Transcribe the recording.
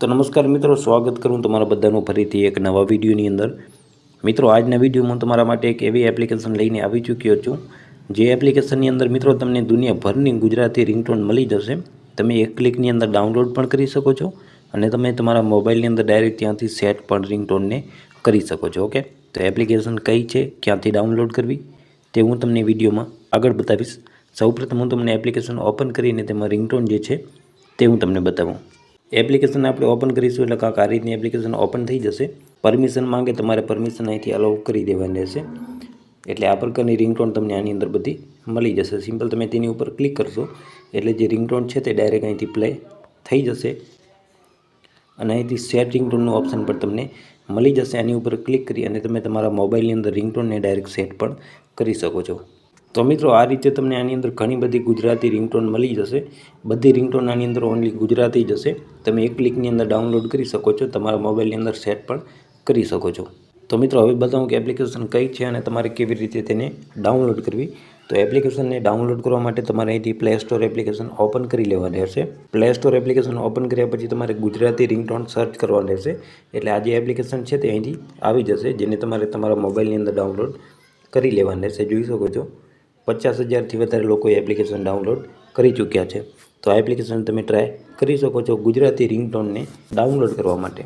તો નમસ્કાર મિત્રો, સ્વાગત કરું તમારા બધાનું ફરીથી એક નવા વિડીયોની અંદર। મિત્રો, આજના વિડીયોમાં હું તમારા માટે એક એવી એપ્લિકેશન લઈને આવી ચૂક્યો છું, જે એપ્લિકેશનની અંદર મિત્રો તમને દુનિયાભરની ગુજરાતી રિંગટોન મળી જશે। તમે એક ક્લિકની અંદર ડાઉનલોડ પણ કરી શકો છો અને તમે તમારા મોબાઈલની અંદર ડાયરેક્ટ ત્યાંથી સેટ પણ રિંગટોનને કરી શકો છો। ઓકે, તો એપ્લિકેશન કઈ છે, ક્યાંથી ડાઉનલોડ કરવી તે હું તમને વિડીયોમાં આગળ બતાવીશ। સૌપ્રથમ હું તમને એપ્લિકેશન ઓપન કરીને તેમાં રિંગટોન જે છે તે હું તમને બતાવું। એપ્લિકેશન આપણે ઓપન કરીશું એટલે કાંક આ રીતની એપ્લિકેશન ઓપન થઈ જશે। પરમિશન માંગે, તમારે પરમિશન અહીંથી અલાઉ કરી દેવાની રહેશે, એટલે આ પ્રકારની રિંગટોન તમને આની અંદર બધી મળી જશે। સિમ્પલ તમે તેની ઉપર ક્લિક કરશો એટલે જે રિંગટોન છે તે ડાયરેક્ટ અહીંથી પ્લે થઈ જશે અને અહીંથી સેટ રિંગટોનનું ઓપ્શન પણ તમને મળી જશે। આની ઉપર ક્લિક કરી અને તમે તમારા મોબાઈલની અંદર રિંગટોનને ડાયરેક્ટ સેટ પણ કરી શકો છો। તો મિત્રો, આ રીતે તમને આની અંદર ઘણી બધી ગુજરાતી રિંગટોન મળી જશે। બધી રિંગટોન આની અંદર ઓનલી ગુજરાતી જ હશે। તમે એક ક્લિકની અંદર ડાઉનલોડ કરી શકો છો, તમારા મોબાઈલની અંદર સેટ પણ કરી શકો છો। તો મિત્રો, હવે બતાવું કે એપ્લિકેશન કઈ છે અને તમારે કેવી રીતે તેને ડાઉનલોડ કરવી। તો એપ્લિકેશનને ડાઉનલોડ કરવા માટે તમારે અહીંથી પ્લે સ્ટોર એપ્લિકેશન ઓપન કરી લેવાની રહેશે। પ્લે સ્ટોર એપ્લિકેશન ઓપન કર્યા પછી તમારે ગુજરાતી રિંગટોન સર્ચ કરવાનું રહેશે, એટલે આ જે એપ્લિકેશન છે તે અહીંથી આવી જશે, જેને તમારે તમારા મોબાઈલની અંદર ડાઉનલોડ કરી લેવાનું રહેશે। જોઈ શકો છો 50,000થી વધારે લોકોએ એપ્લિકેશન ડાઉનલોડ કરી ચૂક્યા છે। તો આ એપ્લિકેશન તમે ટ્રાય કરી શકો છો ગુજરાતી રિંગટોનને ડાઉનલોડ કરવા માટે।